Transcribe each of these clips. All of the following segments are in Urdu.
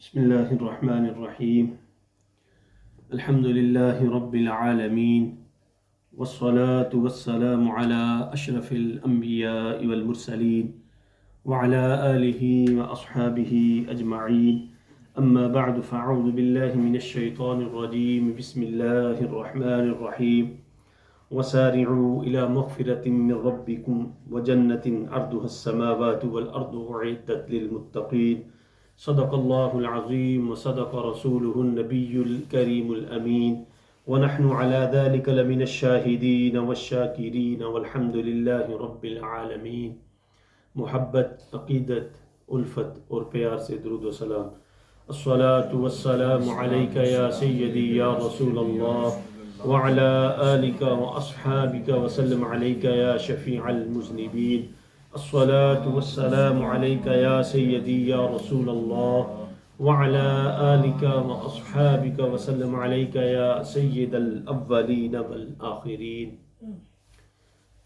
بسم الله الرحمن الرحيم. الحمد لله رب العالمين، والصلاة والسلام على أشرف الأنبياء والمرسلين وعلى آله وأصحابه أجمعين. أما بعد، فأعوذ بالله من الشيطان الرجيم. بسم الله الرحمن الرحيم. وسارعوا إلى مغفرة من ربكم وجنة عرضها السماوات والأرض أعدت للمتقين. صدق الله العظيم وصدق رسوله النبي الكريم الأمين، ونحن على ذلك لمن الشاهدين والشاكرين والحمد لله رب العالمين. محبت، عقیدت، الفت اور پیار سے درود و سلام. الصلاة والسلام عليك يا سيدي يا رسول الله وعلى آلك وأصحابك وسلم عليك يا شفيع المذنبين. الصلاة والسلام عليك يا سيدي يا رسول الله وعلى آلك وأصحابك وسلم عليك يا سيد الأولين والآخرين.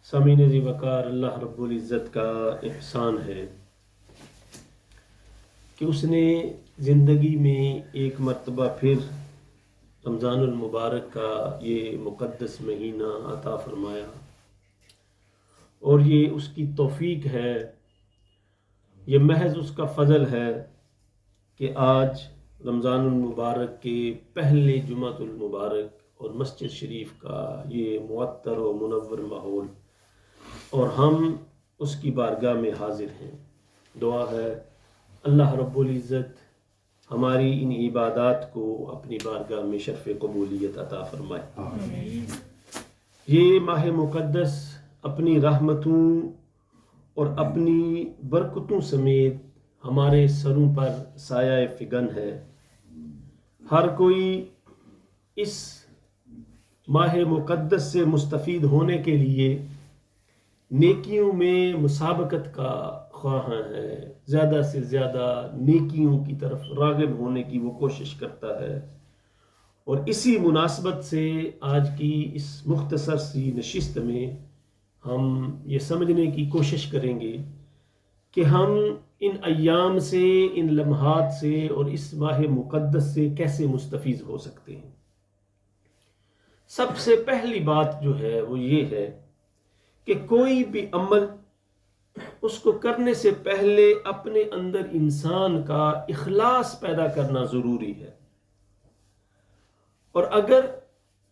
سامعین ذی وقار، اللہ رب العزت کا احسان ہے کہ اس نے زندگی میں ایک مرتبہ پھر رمضان المبارک کا یہ مقدس مہینہ عطا فرمایا، اور یہ اس کی توفیق ہے، یہ محض اس کا فضل ہے کہ آج رمضان المبارک کے پہلے جمعۃ المبارک اور مسجد شریف کا یہ معطر و منور ماحول، اور ہم اس کی بارگاہ میں حاضر ہیں. دعا ہے اللہ رب العزت ہماری ان عبادات کو اپنی بارگاہ میں شرف قبولیت عطا فرمائے. یہ ماہ مقدس اپنی رحمتوں اور اپنی برکتوں سمیت ہمارے سروں پر سایہ فگن ہے. ہر کوئی اس ماہ مقدس سے مستفید ہونے کے لیے نیکیوں میں مسابقت کا خواہاں ہے، زیادہ سے زیادہ نیکیوں کی طرف راغب ہونے کی وہ کوشش کرتا ہے. اور اسی مناسبت سے آج کی اس مختصر سی نشست میں ہم یہ سمجھنے کی کوشش کریں گے کہ ہم ان ایام سے، ان لمحات سے اور اس ماہ مقدس سے کیسے مستفید ہو سکتے ہیں. سب سے پہلی بات جو ہے وہ یہ ہے کہ کوئی بھی عمل اس کو کرنے سے پہلے اپنے اندر انسان کا اخلاص پیدا کرنا ضروری ہے، اور اگر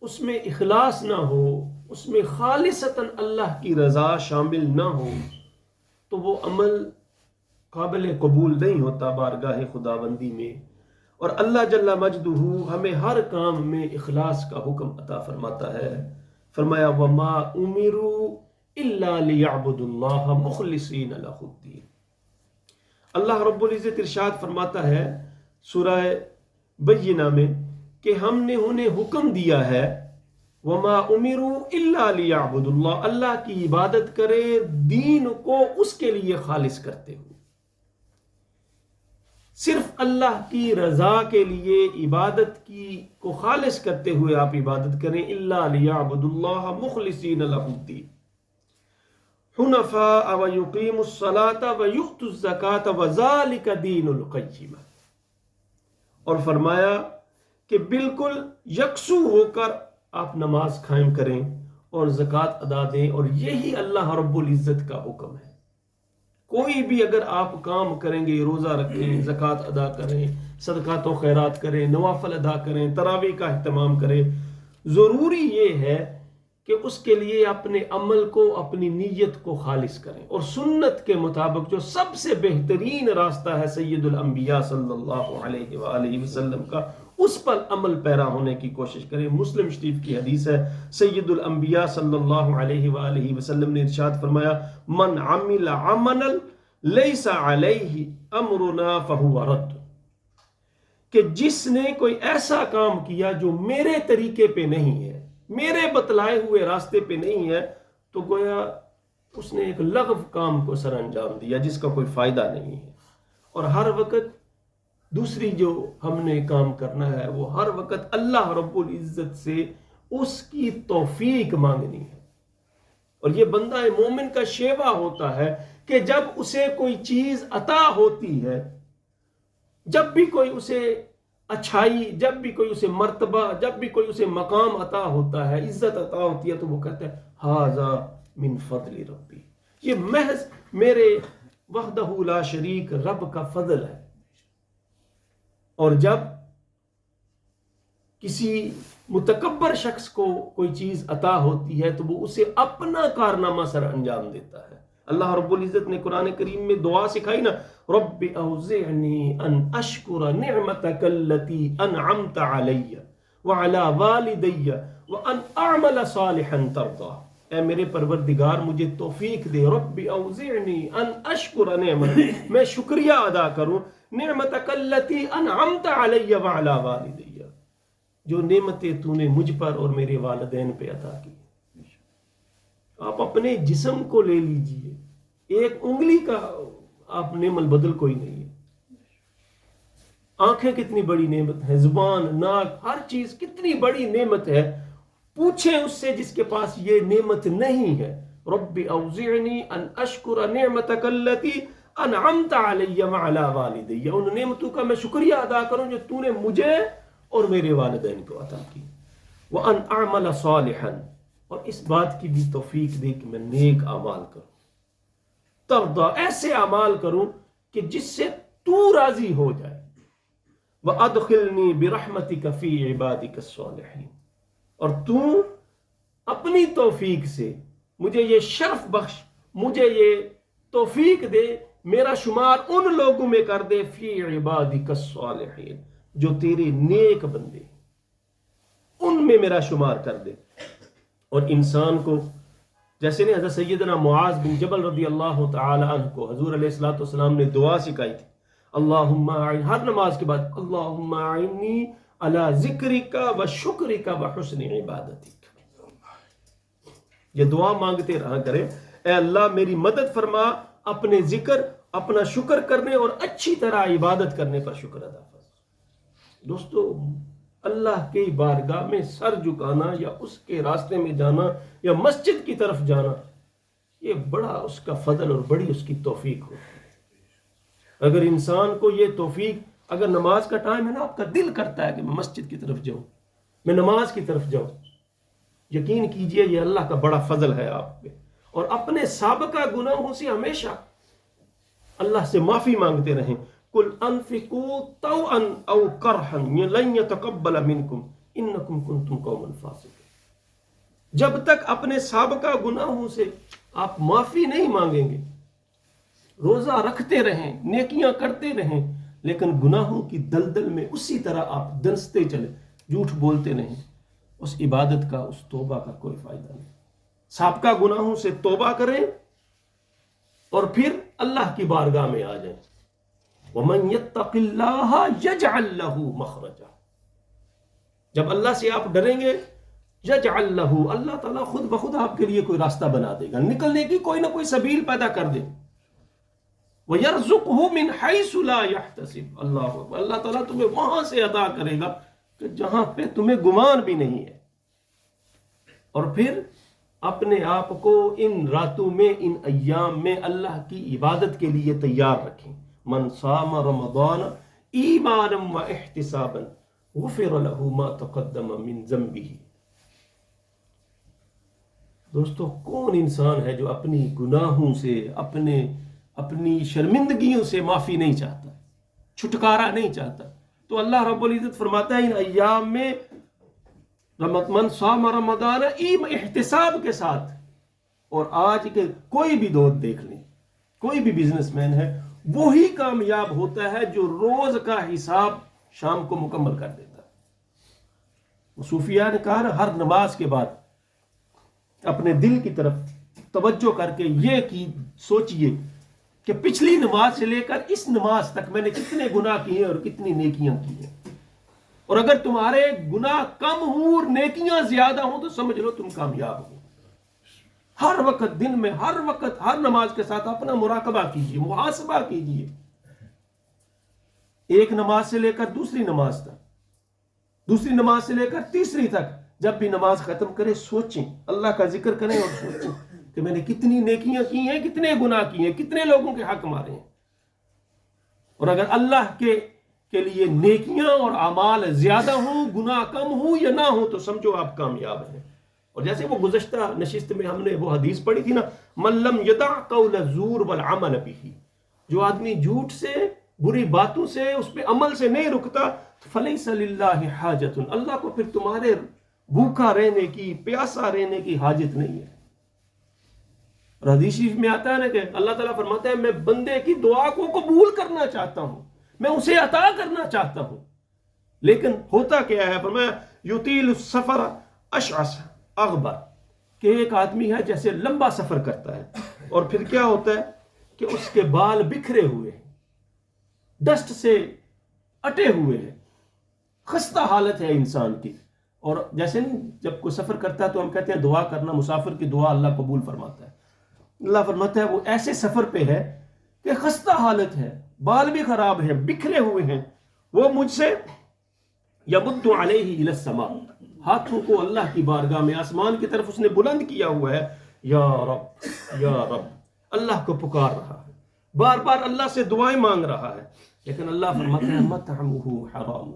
اس میں اخلاص نہ ہو، اس میں خالصتاً اللہ کی رضا شامل نہ ہو، تو وہ عمل قابل قبول نہیں ہوتا بارگاہ خداوندی میں. اور اللہ جل مجدہ ہمیں ہر کام میں اخلاص کا حکم عطا فرماتا ہے. فرمایا وَمَا أُمِرُوا إِلَّا لِيَعْبُدُوا اللَّهَ مُخْلِصِينَ لَهُ الدِّينَ. اللہ رب العزت ارشاد فرماتا ہے سورہ بینہ میں کہ ہم نے انہیں حکم دیا ہے وَمَا أُمِرُوا إِلَّا لِيَعْبُدُوا اللَّهَ، اللہ کی عبادت کرے، دین کو اس کے لیے خالص کرتے ہوئے، صرف اللہ کی رضا کے لیے عبادت کی کو خالص کرتے ہوئے آپ عبادت کریں. إِلَّا لِيَعْبُدُوا اللَّهَ مُخْلِصِينَ لَهُ الدِّينَ حُنَفَاءَ وَيُقِيمُوا الصَّلَاةَ وَيُؤْتُوا الزَّكَاةَ وَذَلِكَ دِينُ الْقَيِّمَةِ. اور فرمایا کہ بالکل یکسو ہو کر آپ نماز قائم کریں اور زکوٰۃ ادا دیں، اور یہی اللہ رب العزت کا حکم ہے. کوئی بھی اگر آپ کام کریں گے، روزہ رکھیں، زکوٰۃ ادا کریں، صدقات و خیرات کریں، نوافل ادا کریں، تراویح کا اہتمام کریں، ضروری یہ ہے کہ اس کے لیے اپنے عمل کو، اپنی نیت کو خالص کریں، اور سنت کے مطابق جو سب سے بہترین راستہ ہے سید الانبیاء صلی اللہ علیہ وآلہ وسلم کا، اس پر عمل پیرا ہونے کی کوشش کریں. مسلم شریف کی حدیث ہے، سید الانبیاء صلی اللہ علیہ وآلہ وسلم نے ارشاد فرمایا من عمل عملا لیس علیہ امرنا فہو رد، کہ جس نے کوئی ایسا کام کیا جو میرے طریقے پہ نہیں ہے، میرے بتلائے ہوئے راستے پہ نہیں ہے، تو گویا اس نے ایک لغو کام کو سر انجام دیا جس کا کوئی فائدہ نہیں ہے. اور ہر وقت دوسری جو ہم نے کام کرنا ہے وہ ہر وقت اللہ رب العزت سے اس کی توفیق مانگنی ہے. اور یہ بندہ مومن کا شیوا ہوتا ہے کہ جب اسے کوئی چیز عطا ہوتی ہے جب بھی کوئی اسے اچھائی، جب بھی کوئی اسے مرتبہ، جب بھی کوئی اسے مقام عطا ہوتا ہے، عزت عطا ہوتی ہے، تو وہ کہتا ہے ھذا من فضل ربی، یہ محض میرے وحدہ لا شریک رب کا فضل ہے۔ اور جب کسی متکبر شخص کو کوئی چیز عطا ہوتی ہے تو وہ اسے اپنا کارنامہ سر انجام دیتا ہے۔ اللہ رب العزت نے قرآن کریم میں دعا سکھائی نا، رب اوزعنی ان اشکر نعمتک التی انعمت علی وعلی والدی وان اعمل صالحا ترضاہ، اے میرے پروردگار مجھے توفیق دے، رب اوزعنی ان اشکر نعمتک، میں شکریہ ادا کروں، نعمتک التی انعمت علی وعلی والدی، جو نعمتیں تو نے مجھ پر اور میرے والدین پہ عطا کی۔ آپ اپنے جسم کو لے لیجئے، ایک انگلی کا آپ نعم البدل کوئی نہیں ہے۔ آنکھیں کتنی بڑی نعمت ہے، زبان، ناک، ہر چیز کتنی بڑی نعمت ہے۔ پوچھیں اس سے جس کے پاس یہ نعمت نہیں ہے، رب اوزعنی ان اشکر نعمتک التی انعمت علی وعلی والدی، ان نعمتوں کا میں شکریہ ادا کروں جو تو نے مجھے اور میرے والدین کو عطا کی، وان اعمل صالحا، اور اس بات کی بھی توفیق دے کہ میں نیک اعمال کروں، ترضا، ایسے اعمال کروں کہ جس سے تو راضی ہو جائے، وادخلنی برحمتک فی عبادک الصالحین، اور تو اپنی توفیق سے مجھے یہ شرف بخش، مجھے یہ توفیق دے، میرا شمار ان لوگوں میں کر دے فی عبادک الصالحین جو تیرے نیک بندے، ان میں میرا شمار کر دے۔ اور انسان کو جیسے نے حضرت سیدنا معاذ بن جبل رضی اللہ تعالی عنہ کو حضور علیہ الصلوۃ والسلام نے دعا سکھائی تھی، اللہم اعن، ہر نماز کے بعد اللہم اعنی علی ذکرک و شکرک و حسن عبادتک، یہ دعا مانگتے رہا کرے، اے اللہ میری مدد فرما اپنے ذکر، اپنا شکر کرنے اور اچھی طرح عبادت کرنے پر شکر ادا فرما۔ دوستو، اللہ کی بارگاہ میں سر جھکانا یا اس کے راستے میں جانا یا مسجد کی طرف جانا، یہ بڑا اس کا فضل اور بڑی اس کی توفیق ہوتی ہے۔ اگر انسان کو یہ توفیق، اگر نماز کا ٹائم ہے نا، آپ کا دل کرتا ہے کہ میں مسجد کی طرف جاؤں، میں نماز کی طرف جاؤں، یقین کیجئے یہ اللہ کا بڑا فضل ہے آپ پہ۔ اور اپنے سابقہ گناہوں سے ہمیشہ اللہ سے معافی مانگتے رہیں، قل انفقوا طوعا او کرہا لن يتقبل منکم انکم کنتم قوما فاسقین، جب تک اپنے سابقہ گناہوں سے آپ معافی نہیں مانگیں گے، روزہ رکھتے رہیں، نیکیاں کرتے رہیں، لیکن گناہوں کی دلدل میں اسی طرح آپ دنستے چلے، جھوٹ بولتے نہیں، اس عبادت کا، اس توبہ کا کوئی فائدہ نہیں۔ سابقہ گناہوں سے توبہ کریں اور پھر اللہ کی بارگاہ میں آ جائیں۔ وَمَن يَتَّقِ اللَّهَ يَجْعَلْ لَهُ مَخْرَجًا، جب اللہ سے آپ ڈریں گے، يَجْعَلْ لَهُ، اللہ تعالیٰ خود بخود آپ کے لیے کوئی راستہ بنا دے گا، نکلنے کی کوئی نہ کوئی سبیل پیدا کر دے۔ وَيَرْزُقْهُ مِنْ حَيْثُ لَا يَحْتَسِبُ، اللہ اکبر، اللہ تعالیٰ تمہیں وہاں سے عطا کرے گا کہ جہاں پہ تمہیں گمان بھی نہیں ہے۔ اور پھر اپنے آپ کو ان راتوں میں، ان ایام میں اللہ کی عبادت کے لیے تیار رکھیں۔ من صام رمضان ایمانا و احتسابا غفر له ما تقدم من ذنبه، دوستو کون انسان ہے جو اپنی گناہوں سے، اپنی شرمندگیوں سے معافی نہیں چاہتا، چھٹکارا نہیں چاہتا؟ تو اللہ رب العزت فرماتا ہے ان ایام میں من صام رمضان احتساب کے ساتھ، اور آج کے کوئی بھی دور دیکھ لیں، کوئی بھی بزنس مین ہے، وہی کامیاب ہوتا ہے جو روز کا حساب شام کو مکمل کر دیتا ہے۔ صوفیاء نے کہا نا، ہر نماز کے بعد اپنے دل کی طرف توجہ کر کے یہ کی سوچئے کہ پچھلی نماز سے لے کر اس نماز تک میں نے کتنے گناہ کیے اور کتنی نیکیاں کی ہیں، اور اگر تمہارے گناہ کم ہوں اور نیکیاں زیادہ ہوں تو سمجھ لو تم کامیاب ہو۔ ہر وقت دن میں، ہر وقت، ہر نماز کے ساتھ اپنا مراقبہ کیجئے، محاسبہ کیجئے، ایک نماز سے لے کر دوسری نماز تک، دوسری نماز سے لے کر تیسری تک، جب بھی نماز ختم کرے سوچیں، اللہ کا ذکر کریں اور سوچیں کہ میں نے کتنی نیکیاں کی ہیں، کتنے گناہ کیے ہیں، کتنے لوگوں کے حق مارے ہیں۔ اور اگر اللہ کے کے لیے نیکیاں اور اعمال زیادہ ہوں، گناہ کم ہوں یا نہ ہوں، تو سمجھو آپ کامیاب ہیں۔ اور جیسے وہ گزشتہ نشست میں ہم نے وہ حدیث پڑھی تھی نا، من لم یدع قول الزور والعمل به، جو آدمی جھوٹ سے، بری باتوں سے، اس پہ عمل سے نہیں رکتا، فلیس للہ حاجت، اللہ کو پھر تمہارے بھوکا رہنے کی، پیاسا رہنے کی حاجت نہیں ہے۔ اور حدیث شریف میں آتا ہے نا کہ اللہ تعالیٰ فرماتا ہے میں بندے کی دعا کو قبول کرنا چاہتا ہوں، میں اسے عطا کرنا چاہتا ہوں، لیکن ہوتا کیا ہے؟ فرمایا یطیل السفر اشعث اغبر، کہ ایک آدمی ہے جیسے لمبا سفر کرتا ہے اور پھر کیا ہوتا ہے کہ اس کے بال بکھرے ہوئے ہیں، ڈسٹ سے اٹے ہوئے ہیں، خستہ حالت ہے انسان کی۔ اور جیسے نہیں جب کوئی سفر کرتا ہے تو ہم کہتے ہیں دعا کرنا، مسافر کی دعا اللہ قبول فرماتا ہے۔ اللہ فرماتا ہے وہ ایسے سفر پہ ہے کہ خستہ حالت ہے، بال بھی خراب ہیں، بکھرے ہوئے ہیں، وہ مجھ سے یبد علیہ الی السماء، ہاتھوں کو اللہ کی بارگاہ میں آسمان کی طرف اس نے بلند کیا ہوا ہے، یا رب یا رب، اللہ کو پکار رہا ہے، بار بار اللہ سے دعائیں مانگ رہا ہے، لیکن اللہ فرماتا ہے مطعمہ حرام،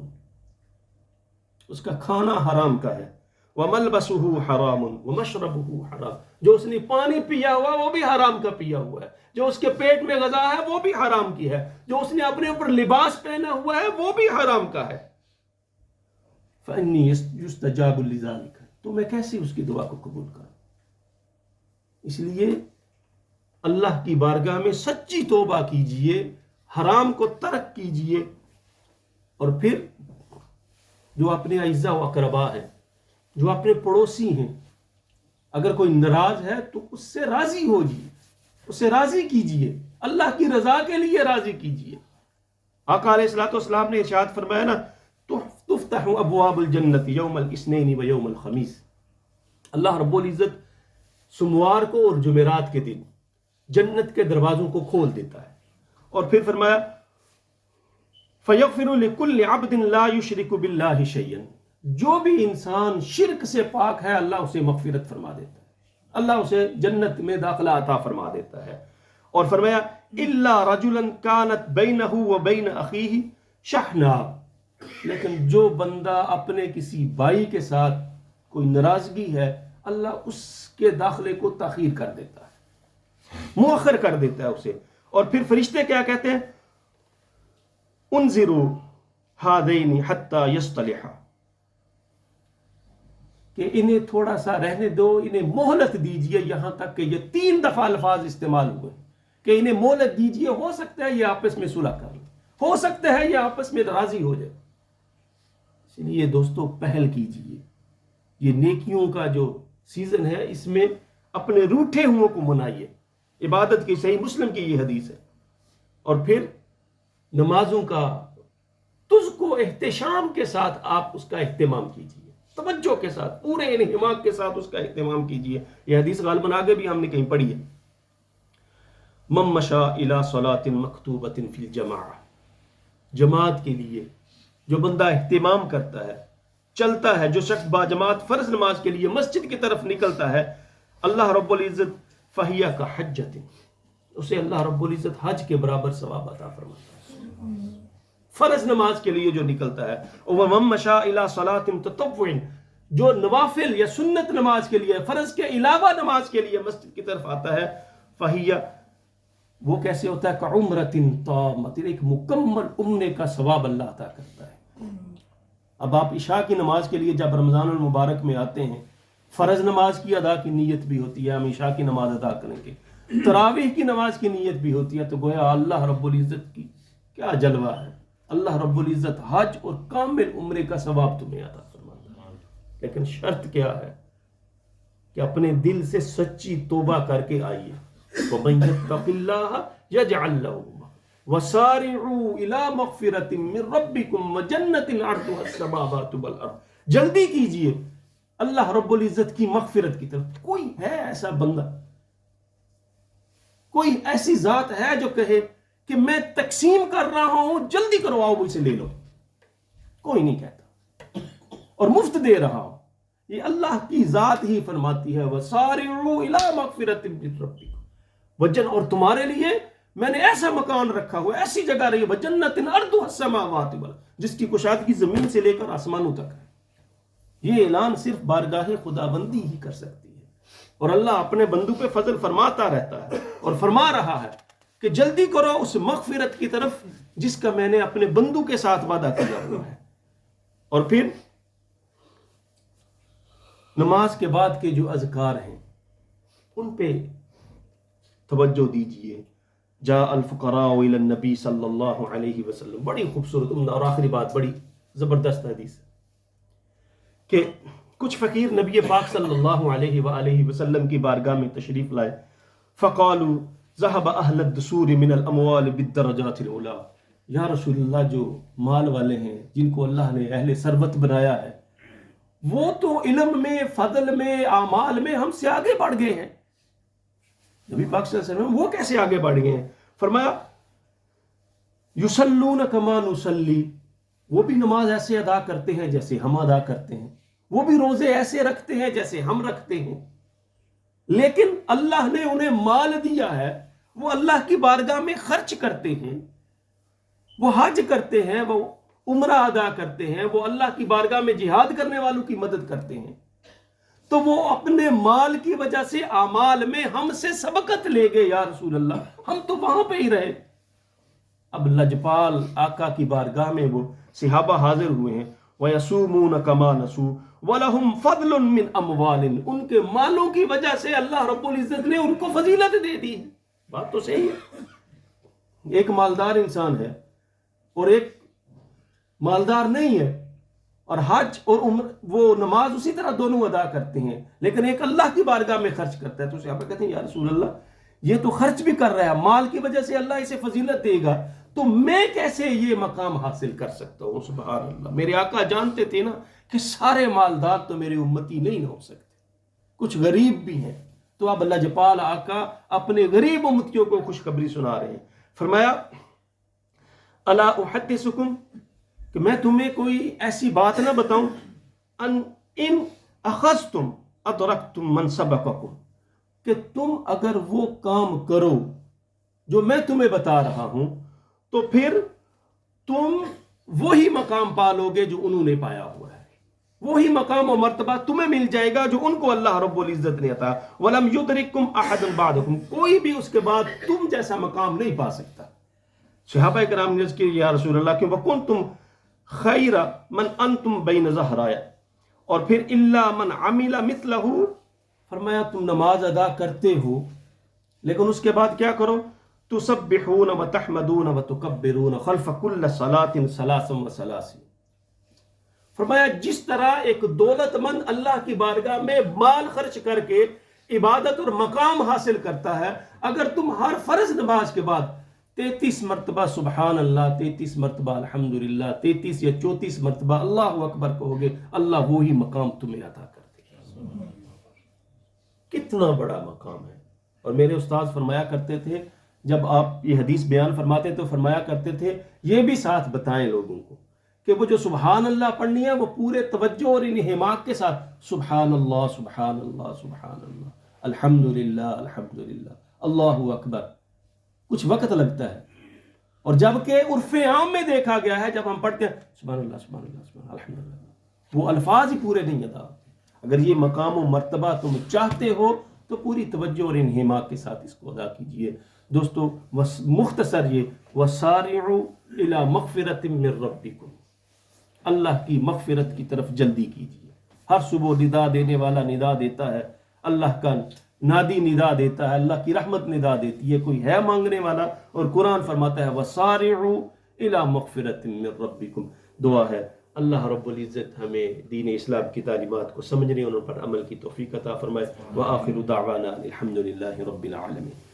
اس کا کھانا حرام کا ہے، وَمَلْبَسُهُ حَرَامٌ وَمَشْرَبُهُ حَرام، جو اس نے پانی پیا ہوا وہ بھی حرام کا پیا ہوا ہے، جو اس کے پیٹ میں غذا ہے وہ بھی حرام کی ہے، جو اس نے اپنے اوپر لباس پہنا ہوا ہے وہ بھی حرام کا ہے۔ فَإِنِّي يُسْتَجَابُ لِذَلِكَ، تو میں کیسے اس کی دعا کو قبول کروں؟ اس لیے اللہ کی بارگاہ میں سچی توبہ کیجئے، حرام کو ترک کیجئے، اور پھر جو اپنے اعزاء و اقربا ہیں، جو اپنے پڑوسی ہیں، اگر کوئی ناراض ہے تو اس سے راضی ہوجیے، اسے راضی کیجئے، اللہ کی رضا کے لیے راضی کیجئے۔ آقا علیہ الصلوۃ والسلام نے ارشاد فرمایا نا، تفتح ابواب الجنت یوم الاثنین و یوم الخمیس، اللہ رب العزت سوموار کو اور جمعرات کے دن جنت کے دروازوں کو کھول دیتا ہے، اور پھر فرمایا فَيَغْفِرُ لِكُلِّ عَبْدٍ لَا يُشْرِكُ بِاللَّهِ شَيْئًا، جو بھی انسان شرک سے پاک ہے اللہ اسے مغفرت فرما دیتا ہے، اللہ اسے جنت میں داخلہ عطا فرما دیتا ہے۔ اور فرمایا إِلَّا رَجُلًا كَانَتْ بَيْنَهُ وَبَيْنَ أَخِيهِ شَحْنَةٌ، لیکن جو بندہ اپنے کسی بھائی کے ساتھ کوئی ناراضگی ہے، اللہ اس کے داخلے کو تاخیر کر دیتا ہے، مؤخر کر دیتا ہے اسے۔ اور پھر فرشتے کیا کہتے ہیں؟ انذروا ہذین حتی یصطلحا، کہ انہیں تھوڑا سا رہنے دو، انہیں مہلت دیجئے، یہاں تک کہ یہ 3 دفعہ الفاظ استعمال ہوئے کہ انہیں مہلت دیجئے، ہو سکتا ہے یہ آپس میں صلح کر لیں، ہو سکتا ہے یہ آپس میں راضی ہو جائے۔ اس لیے دوستو پہل کیجئے، یہ نیکیوں کا جو سیزن ہے اس میں اپنے روٹھے ہوں کو منائیے، عبادت کی، صحیح مسلم کی یہ حدیث ہے۔ اور پھر نمازوں کا تجھ کو احتشام کے ساتھ آپ اس کا اہتمام کیجئے، توجہ کے ساتھ، پورے انہماک کے ساتھ اس کا اہتمام کیجئے۔ یہ حدیث غالباً آگے بھی ہم نے کہیں پڑھی ہے۔ من مشى الى صلاة مکتوبۃ فی الجماعہ، جماعت کے لیے جو بندہ اہتمام کرتا ہے، چلتا ہے، جو شخص باجماعت فرض نماز کے لیے مسجد کی طرف نکلتا ہے، اللہ رب العزت فہیہ کا حجۃ، اسے اللہ رب العزت حج کے برابر ثواب عطا فرماتا ہے، فرض نماز کے لیے جو نکلتا ہے۔ اور وَمَن مَشَىٰ إِلَىٰ صَلَاةٍ تَطَوُّعٍ، جو نوافل یا سنت نماز کے لیے، فرض کے علاوہ نماز کے لیے مسجد کی طرف آتا ہے، فَهِيَ، وہ کیسے ہوتا ہے؟ كَعُمْرَةٍ تَامَّةٍ، ایک مکمل عمرے کا ثواب اللہ عطا کرتا ہے۔ اب آپ عشاء کی نماز کے لیے جب رمضان المبارک میں آتے ہیں، فرض نماز کی ادا کی نیت بھی ہوتی ہے، ہم عشاء کی نماز ادا کریں گے، تراویح کی نماز کی نیت بھی ہوتی ہے، تو گویا اللہ رب العزت کی کیا جلوہ ہے، اللہ رب العزت حج اور کامل عمرے کا ثواب تمہیں عطا فرماتا ہے۔ لیکن شرط کیا ہے کہ اپنے دل سے سچی توبہ کر کے آئیے۔ وَمَن يَتَّقِ اللَّهَ يَجْعَل لَّهُ وَسَارِعُوا إِلَىٰ مَغْفِرَةٍ مِّن رَّبِّكُمْ وَجَنَّةٍ عَرْضُهَا السَّمَاوَاتُ وَالْأَرْضُ، جلدی کیجئے اللہ رب العزت کی مغفرت کی طرف۔ کوئی ہے ایسا بندہ، کوئی ایسی ذات ہے جو کہے کہ میں تقسیم کر رہا ہوں، جلدی کرو، آؤ مجھ سے لے لو؟ کوئی نہیں کہتا، اور مفت دے رہا ہوں۔ یہ اللہ کی ذات ہی فرماتی ہے وَسَارِعُوا إِلَىٰ مَغْفِرَةٍ مِّن رَّبِّكُمْ وجن، اور تمہارے لیے میں نے ایسا مکان رکھا ہوا، ایسی جگہ رہی ہے، جنت ارضها السماوات والارض، جس کی کشادگی زمین سے لے کر آسمانوں تک ہے۔ یہ اعلان صرف بارگاہ خداوندی ہی کر سکتی ہے، اور اللہ اپنے بندوں پہ فضل فرماتا رہتا ہے اور فرما رہا ہے کہ جلدی کرو اس مغفرت کی طرف جس کا میں نے اپنے بندوں کے ساتھ وعدہ کیا ہوا ہے۔ اور پھر نماز کے بعد کے جو اذکار ہیں ان پہ توجہ دیجئے۔ جاء الفقراء الى النبی صلی اللہ علیہ وسلم، بڑی خوبصورت عمدہ اور آخری بات بڑی زبردست حدیث ہے کہ کچھ فقیر نبی پاک صلی اللہ علیہ وآلہ وسلم کی بارگاہ میں تشریف لائے، فقالوا ذهب اہل الدثور من الاموال بالدرجات العلی، یا رسول اللہ جو مال والے ہیں، جن کو اللہ نے اہل ثروت بنایا ہے، وہ تو علم میں، فضل میں، اعمال میں ہم سے آگے بڑھ گئے ہیں۔ نبی پاک صلی اللہ علیہ وسلم وہ کیسے آگے بڑھ گئے ہیں؟ فرمایا یصلون کما نصلی، وہ بھی نماز ایسے ادا کرتے ہیں جیسے ہم ادا کرتے ہیں، وہ بھی روزے ایسے رکھتے ہیں جیسے ہم رکھتے ہیں، لیکن اللہ نے انہیں مال دیا ہے، وہ اللہ کی بارگاہ میں خرچ کرتے ہیں، وہ حج کرتے ہیں، وہ عمرہ ادا کرتے ہیں، وہ اللہ کی بارگاہ میں جہاد کرنے والوں کی مدد کرتے ہیں، تو وہ اپنے مال کی وجہ سے اعمال میں ہم سے سبقت لے گئے یا رسول اللہ، ہم تو وہاں پہ ہی رہے۔ اب لجپال آقا کی بارگاہ میں وہ صحابہ حاضر ہوئے ہیں، وَيَصُومُونَ كَمَا نَصُوا وَلَهُمْ فَضْلٌ مِّنْ أَمْوَالٍ، ان کے مالوں کی وجہ سے اللہ رب العزت نے ان کو فضیلت دے دی۔ بات تو صحیح ہے، ایک مالدار انسان ہے اور ایک مالدار نہیں ہے، اور حج اور عمر وہ نماز اسی طرح دونوں ادا کرتے ہیں، لیکن ایک اللہ کی بارگاہ میں خرچ کرتا ہے، تو صحابہ کہتے ہیں یا رسول اللہ یہ تو خرچ بھی کر رہا ہے، مال کی وجہ سے اللہ اسے فضیلت دے گا، تو میں کیسے یہ مقام حاصل کر سکتا ہوں؟ سبحان اللہ۔ میرے آقا جانتے تھے نا کہ سارے مالدار تو میرے امتی نہیں ہو سکتے، کچھ غریب بھی ہیں، تو اب لجپال آقا اپنے غریب امتیوں کو خوشخبری سنا رہے ہیں۔ فرمایا الا احدثکم، کہ میں تمہیں کوئی ایسی بات نہ بتاؤں، ان اخذتم ادرکتم من سبقکم، کہ تم اگر وہ کام کرو جو میں تمہیں بتا رہا ہوں تو پھر تم وہی مقام پالو گے جو انہوں نے پایا ہوا ہے، وہی مقام و مرتبہ تمہیں مل جائے گا جو ان کو اللہ رب العزت نے عطا، وَلَمْ يُدْرِكْكُمْ أَحَدٌ بَعْدَكُمْ، کوئی بھی اس کے بعد تم جیسا مقام نہیں پا سکتا۔ صحابہ کرام نے عرض کی یا رسول اللہ کیوں وَكُنْتُمْ خَيْرَ مَنْ أَنْتُمْ بَيْنَ ظَهْرَايَ، اور پھر إِلَّا مَنْ عَمِلَ مِثْلَهُ، فرمایا تم نماز ادا کرتے ہو لیکن اس کے بعد کیا کرو؟ تسبحون وتحمدون وتکبرون خلف كل صلاة ثلاثا وثلاثین، فرمایا جس طرح ایک دولت مند اللہ کی بارگاہ میں مال خرچ کر کے عبادت اور مقام حاصل کرتا ہے، اگر تم ہر فرض نماز کے بعد 33 مرتبہ سبحان اللہ، 33 مرتبہ الحمدللہ، 33 یا 34 مرتبہ اللہ اکبر کہو گے، اللہ وہی مقام تمہیں عطا کر دے گا۔ کتنا بڑا مقام ہے۔ اور میرے استاد فرمایا کرتے تھے جب آپ یہ حدیث بیان فرماتے تو فرمایا کرتے تھے یہ بھی ساتھ بتائیں لوگوں کو کہ وہ جو سبحان اللہ پڑھنی ہے وہ پورے توجہ اور انہماک کے ساتھ سبحان اللہ سبحان اللہ سبحان اللہ الحمدللہ الحمدللہ اللہ اکبر، کچھ وقت لگتا ہے، اور جبکہ عرف عام میں دیکھا گیا ہے جب ہم پڑھتے ہیں سبحان اللہ سبحان اللہ سبحان اللہ الحمدللہ، وہ الفاظ ہی پورے نہیں ادا ہوتے۔ اگر یہ مقام و مرتبہ تم چاہتے ہو تو پوری توجہ اور انہماک کے ساتھ اس کو ادا کیجئے۔ دوستو مختصر یہ وَسَارِعُوا إِلَى مَغْفِرَةٍ مِّن رَبِّكُمْ، اللہ کی مغفرت کی طرف جلدی کیجئے۔ ہر صبح ندا دینے والا ندا دیتا ہے، اللہ کا نادی ندا دیتا ہے، اللہ کی رحمت ندا دیتی ہے، کوئی ہے مانگنے والا، اور قرآن فرماتا ہے وَسَارِعُوا إِلَى مَغْفِرَةٍ مِّن رَبِّكُمْ۔ دعا ہے اللہ رب العزت ہمیں دین اسلام کی تعلیمات کو سمجھنے اور ان پر عمل کی توفیق عطا فرمائے۔ وآخر دعوانا الحمدللہ رب العالمین۔